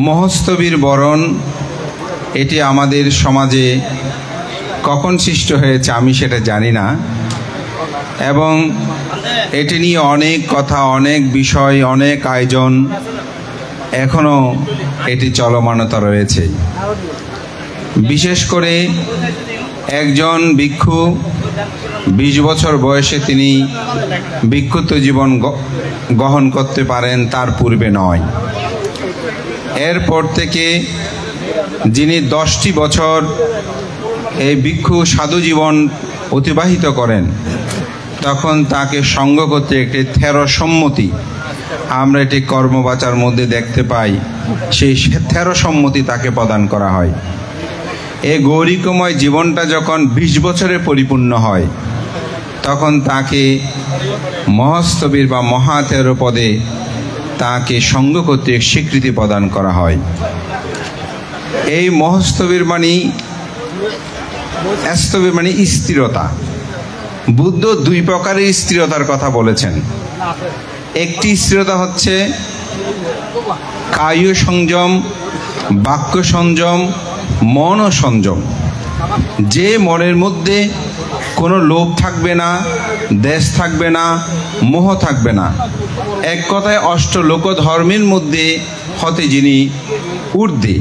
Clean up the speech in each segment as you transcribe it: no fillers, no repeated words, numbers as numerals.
মহস্তবীর বরণ এটি আমাদের সমাজে কখন সৃষ্ট হয়েছে আমি সেটা জানি না, এবং এটি নিয়ে অনেক কথা, অনেক বিষয়, অনেক আয়োজন এখনো এটি চলমানতা রয়েছে। বিশেষ করে একজন ভিক্ষু 20 বছর বয়সে তিনি ভিক্ষুত্ব জীবন গ্রহণ করতে পারেন, তার পূর্বে নয়। এরপর থেকে যিনি 10টি বছর এই ভিক্ষু সাধু জীবন অতিবাহিত করেন, তখন তাকে সঙ্গ করতে একটি থেরসম্মতি, আমরা এটি কর্মবাচার মধ্যে দেখতে পাই, সেই থেরসম্মতি তাকে প্রদান করা হয়। এই গৌরিকময় জীবনটা যখন 20 বছরে পরিপূর্ণ হয়, তখন তাকে মহস্তবীর বা মহাতেরো পদে তাকে সঙ্গ কর্তৃক স্বীকৃতি প্রদান করা হয়। এই মহস্তবীর মানে স্থিরতা। বুদ্ধ 2 প্রকারের স্থিরতার কথা বলেছেন। একটি স্থিরতা হচ্ছে কায় সংযম, বাক্য সংযম, মন সংযম। যে মনের মধ্যে কোনো লোভ থাকবে না, দেশ থাকবে না, মোহ থাকবে না। এক কথায় অষ্টলোক ধর্মের মধ্যে হতে যিনি ঊর্ধ্বে,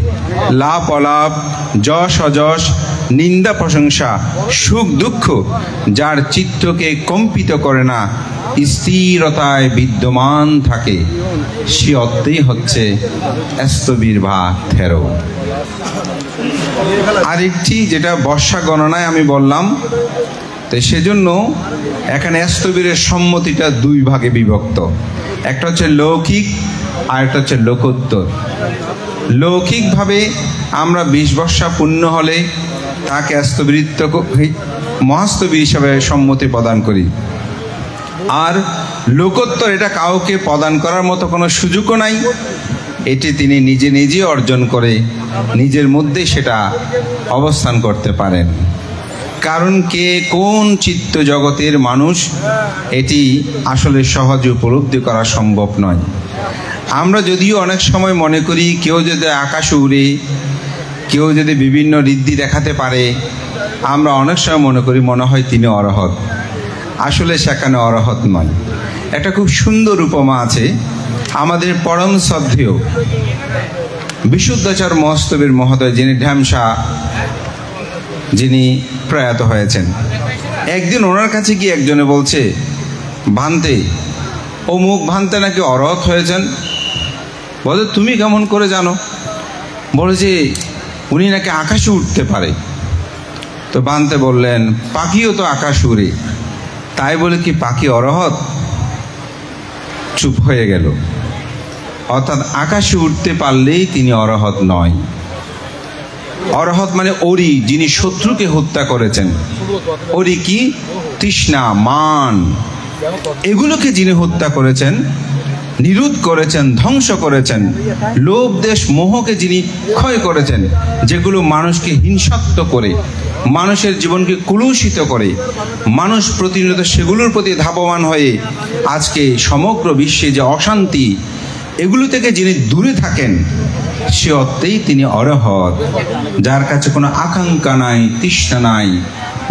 লাভ অলাভ, যশ অযশ, নিন্দা প্রশংসা, সুখ দুঃখ যার চিত্তকে কম্পিত করে না, স্থিরতায় বিদ্যমান থাকে, সে অর্থেই হচ্ছে স্থবির বা থেরো। আরেকটি যেটা বর্ষা গণনায় আমি বললাম, তো সেজন্য এখানে স্থবিরের সম্মতিটা 2 ভাগে বিভক্ত। একটা হচ্ছে লৌকিক আর একটা হচ্ছে লোকোত্তর। লৌকিকভাবে আমরা 20 বর্ষা পূর্ণ হলে তাকে স্থবিরিত্ব মহাস্থবির হিসাবে সম্মতি প্রদান করি। আর লোকোত্তর এটা কাউকে প্রদান করার মতো কোনো সুযোগও নাই, এটি তিনি নিজে নিজে অর্জন করে নিজের মধ্যে সেটা অবস্থান করতে পারেন। কারণ কে কোন চিত্ত জগতের মানুষ এটি আসলে সহজে উপলব্ধি করা সম্ভব নয়। আমরা যদিও অনেক সময় মনে করি কেউ যদি আকাশে উড়ে, কেউ যদি বিভিন্ন ঋদ্ধি দেখাতে পারে, আমরা অনেক সময় মনে হয় তিনি অরহত। আসলে সেখানে অরহত নয়। একটা খুব সুন্দর উপমা আছে। আমাদের পরম শ্রদ্ধেয় বিশুদ্ধাচার মহস্তবীর মহোদয়, যিনি ঢ্যামসা, যিনি প্রয়াত হয়েছেন, একদিন ওনার কাছে গিয়ে একজনে বলছে, ভান্তে, অমুক ভান্তে নাকি অরহত হয়েছেন। বলে, তুমি কেমন করে জানো? বলে যে উনি নাকি আকাশে উঠতে পারে। তো ভান্তে বললেন, পাখিও তো আকাশ উড়ে, তাই বলে কি পাখি অরহত? চুপ হয়ে গেল। অর্থাৎ আকাশে উঠতে পারলেই তিনি অরহত নয়। অরহত মানে ওরি, যিনি শত্রুকে হত্যা করেছেন। ওরি কি? তৃষ্ণা, মান, এগুলোকে যিনি হত্যা করেছেন, নিরোধ করেছেন, ধ্বংস করেছেন। লোভ, দেশ, মোহকে যিনি ক্ষয় করেছেন, যেগুলো মানুষকে হিংসাত্মক করে, মানুষের জীবনকে কলুষিত করে, মানুষ প্রতিনিয়ত সেগুলোর প্রতি ধাবমান হয়ে আজকে সমগ্র বিশ্বে যে অশান্তি, এগুলো থেকে যিনি দূরে থাকেন, সে অর্থেই তিনি অরহত। যার কাছে কোনো আকাঙ্ক্ষা নাই, তৃষ্ণা নাই,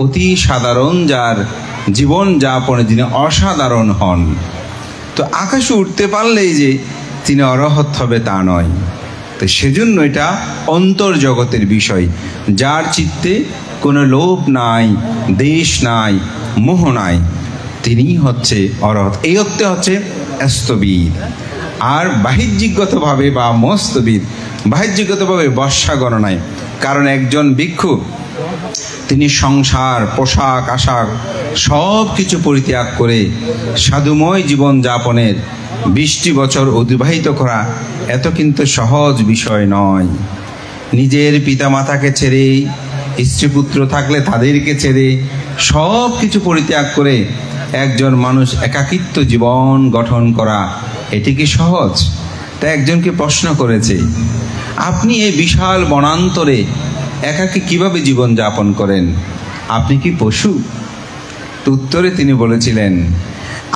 অতি সাধারণ, যার জীবন যাপনে যিনি অসাধারণ হন। তো আকাশে উঠতে পারলেই যে তিনি অরহত হবে তা নয়। তো সেজন্য এটা অন্তর্জগতের বিষয়। যার চিত্তে কোনো লোভ নাই, দেশ নাই, মোহ নাই, তিনিই হচ্ছে অরহত। এই অর্থে হচ্ছে স্থবির। আর বাহ্যিকগতভাবে বা মস্তবির, বাহ্যিকগতভাবে বর্ষা গণনায়, কারণ একজন ভিক্ষু তিনি সংসার, পোশাক আশাক সব কিছু পরিত্যাগ করে সাধুময় জীবন যাপনের 20টি বছর অতিবাহিত করা এত কিন্তু সহজ বিষয় নয়। নিজের পিতামাতাকে ছেড়ে, স্ত্রীপুত্র থাকলে তাদেরকে ছেড়ে সব কিছু পরিত্যাগ করে একজন মানুষ একাকিত্ব জীবন গঠন করা, এটি কি সহজ? তাই একজনকে প্রশ্ন করেছে, আপনি এই বিশাল বনান্তরে একাকী কিভাবে জীবন যাপন করেন? আপনি কি পশু? উত্তরে তিনি বলেছিলেন,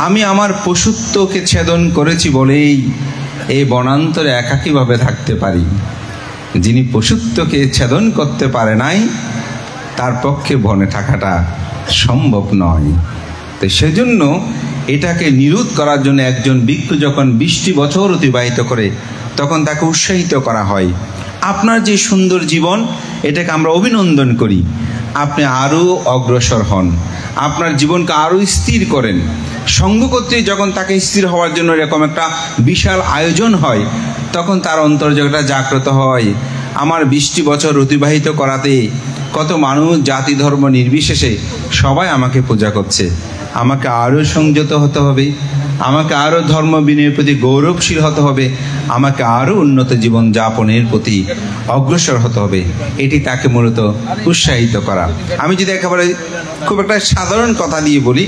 আমি আমার পশুত্বকে ছেদন করেছি বলেই এই বনান্তরে একাকীভাবে থাকতে পারি। যিনি পশুত্বকে ছেদন করতে পারে নাই, তার পক্ষে বনে থাকাটা সম্ভব নয়। তো সেজন্য এটাকে নিরোধ করার জন্য একজন ভিক্ষু যখন 20টি বছর অতিবাহিত করে, তখন তাকে উৎসাহিত করা হয়, আপনার যে সুন্দর জীবন, এটাকে আমরা অভিনন্দন করি, আপনি আরও অগ্রসর হন, আপনার জীবনকে আরও স্থির করেন। সঙ্গ কর্তৃক যখন তাকে স্থির হওয়ার জন্য এরকম একটা বিশাল আয়োজন হয়, তখন তার অন্তর্জগৎটা জাগ্রত হয়। আমার 20টি বছর অতিবাহিত করাতে কত মানুষ জাতি ধর্ম নির্বিশেষে সবাই আমাকে পূজা করছে, আমাকে আরও সংযত হতে হবে, আমাকে আরও ধর্ম বিনয়ের প্রতি গৌরবশীল হতে হবে, আমাকে আরও উন্নত জীবন যাপনের প্রতি অগ্রসর হতে হবে। এটি তাকে মূলত উৎসাহিত করা। আমি যদি একেবারে খুব একটা সাধারণ কথা দিয়ে বলি,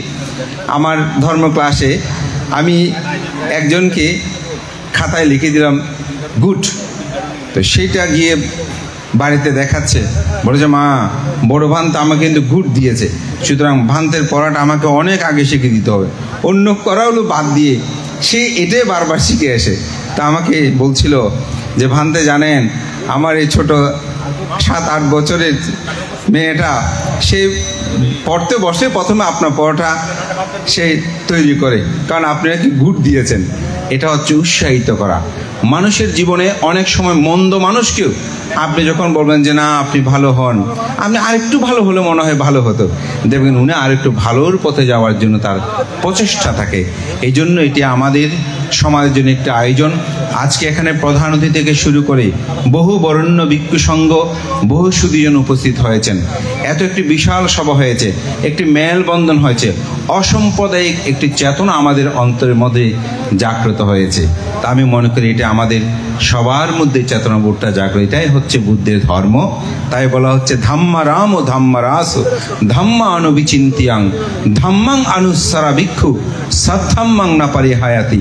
আমার ধর্ম ক্লাসে আমি একজনকে খাতায় লিখে দিলাম গুড, তো সেইটা গিয়ে বাড়িতে দেখাচ্ছে, বলেছে মা বড় ভান্তা আমাকে কিন্তু গুড দিয়েছে, সুতরাং ভান্তের পড়াটা আমাকে অনেক আগে শিখে দিতে হবে, অন্য করাগুলো বাদ দিয়ে সে এটাই বারবার শিখে আসে। তা আমাকে বলছিল যে ভান্তে জানেন, আমার এই ছোট 7-8 বছরের মেয়েটা সে পড়তে বসে প্রথমে আপনার পড়াটা সে তৈরি করে, কারণ আপনি নাকি গুড দিয়েছেন। এটা হচ্ছে উৎসাহিত করা। মানুষের জীবনে অনেক সময় মন্দ মানুষকেও আপনি যখন বলবেন যে না আপনি ভালো হন, আপনি আরেকটু ভালো হলে মনে হয় ভালো হতো, দেখবেন উনি আরেকটু ভালোর পথে যাওয়ার জন্য তার প্রচেষ্টা থাকে। এই জন্য এটি আমাদের সমাজের জন্য একটা আয়োজন। আজকে এখানে প্রধান অতিথি থেকে শুরু করে বহু বরেণ্য ভিক্ষু সংঘ, বহু সুধীজন উপস্থিত হয়েছেন। এত একটি বিশাল সভা হয়েছে, একটি মেলবন্ধন হয়েছে, অসাম্প্রদায়িক একটি চেতনা আমাদের অন্তরের মধ্যে জাগ্রত হয়েছে। তা আমি মনে করি এটা আমাদের সবার মধ্যে চেতনাবোধটা জাগ্রত, এটাই হচ্ছে বুদ্ধের ধর্ম। তাই বলা হচ্ছে ধাম্মা রাম ও ধাম্মা রাস ধাম্মা অনুবিচিন্তিয়াং ধাম্মাং আনুসারা ভিক্ষু সদ্ধাম্মাং না পারি হায়াতি।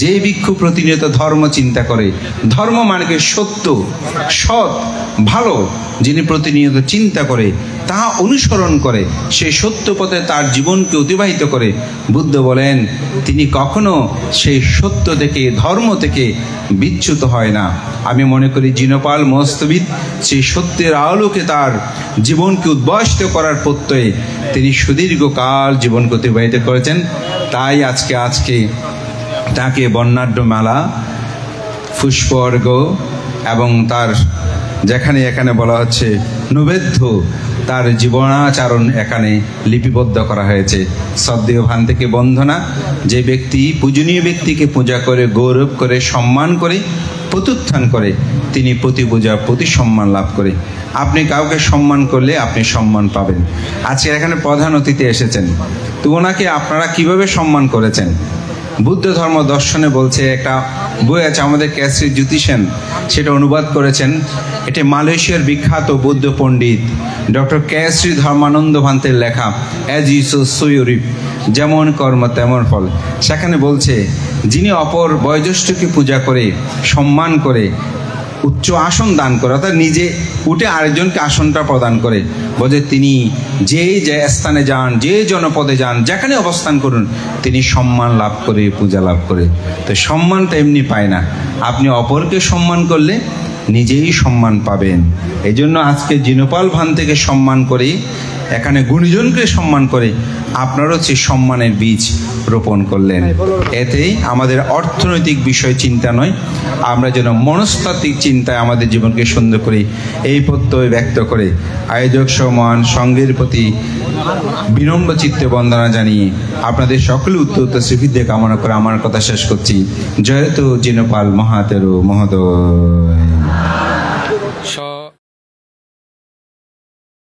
যে ভিক্ষু প্রতিনিয়ত ধর্ম চিন্তা করে, ধর্ম মানে সত্য, সৎ, ভালো, যিনি প্রতিনিয়ত চিন্তা করে, তাহা অনুসরণ করে, সেই সত্য পথে তার জীবনকে অতিবাহিত করে, বুদ্ধ বলেন তিনি কখনো সেই সত্য থেকে, ধর্ম থেকে বিচ্যুত হয় না। আমি মনে করি জিনপাল মস্তবিদ সেই সত্যের আলোকে তার জীবনকে উদ্ভাসিত করার প্রত্যয়ে তিনি সুদীর্ঘকাল জীবনকে অতিবাহিত করেছেন। তাই আজকে তাকে বর্ণাঢ্য মেলা, পুষ্পর্ঘ এবং তার যেখানে এখানে বলা হচ্ছে নৈবেদ্য, তার জীবনাচরণ এখানে লিপিবদ্ধ করা হয়েছে। শ্রদ্ধেয় ভান্তেকে বন্দনা, যে ব্যক্তি পূজনীয় ব্যক্তিকে পূজা করে, গৌরব করে, সম্মান করে, প্রত্যুত্থান করে, তিনি প্রতি পূজা প্রতি সম্মান লাভ করে। আপনি কাউকে সম্মান করলে আপনি সম্মান পাবেন। আজকে এখানে প্রধান অতিথি এসেছেন, তো ওনাকে আপনারা কিভাবে সম্মান করেছেন? বুদ্ধ ধর্ম দর্শনে বলছে, একটা বই আছে আমাদের কেসরি জ্যোতি সেন সেটা অনুবাদ করেছেন। এটা মালয়েশিয়ার বিখ্যাত বৌদ্ধ পণ্ডিত ডক্টর কেসরি ধর্মানন্দ ভান্তের লেখা as you sow so you reap, যেমন কর্ম তেমন ফল। সেখানে বলছে যিনি অপর বয়োজ্যেষ্ঠকে পূজা করে, সম্মান করে, উচ্চ আসন দান করে, অর্থাৎ নিজে উঠে আরেকজনকে আসনটা প্রদান করে, বলে তিনি যে স্থানে যান, যে জনপদে যান, যেখানে অবস্থান করুন, তিনি সম্মান লাভ করে, পূজা লাভ করে। তো সম্মানটা এমনি পায় না, আপনি অপরকে সম্মান করলে নিজেই সম্মান পাবেন। এই জন্য আজকে জিনপাল ভান্তেকে সম্মান করে, এখানে গুণীজনকে সম্মান করে আপনারও সেই সম্মানের বীজ রোপণ করলেন। এতেই আমাদের অর্থনৈতিক বিষয় চিন্তা নয়, আমরা যেন মনস্তাত্ত্বিক চিন্তায় আমাদের জীবনকে সুন্দর করি, এই প্রত্যয় ব্যক্ত করে আয়োজক সমান সঙ্গের প্রতি বিনম্র চিত্তে বন্দনা জানিয়ে আপনাদের সকলে উত্তর সুখীতে কামনা করে আমার কথা শেষ করছি। জয়তু জিনপাল মহাতেরো মহোদয়।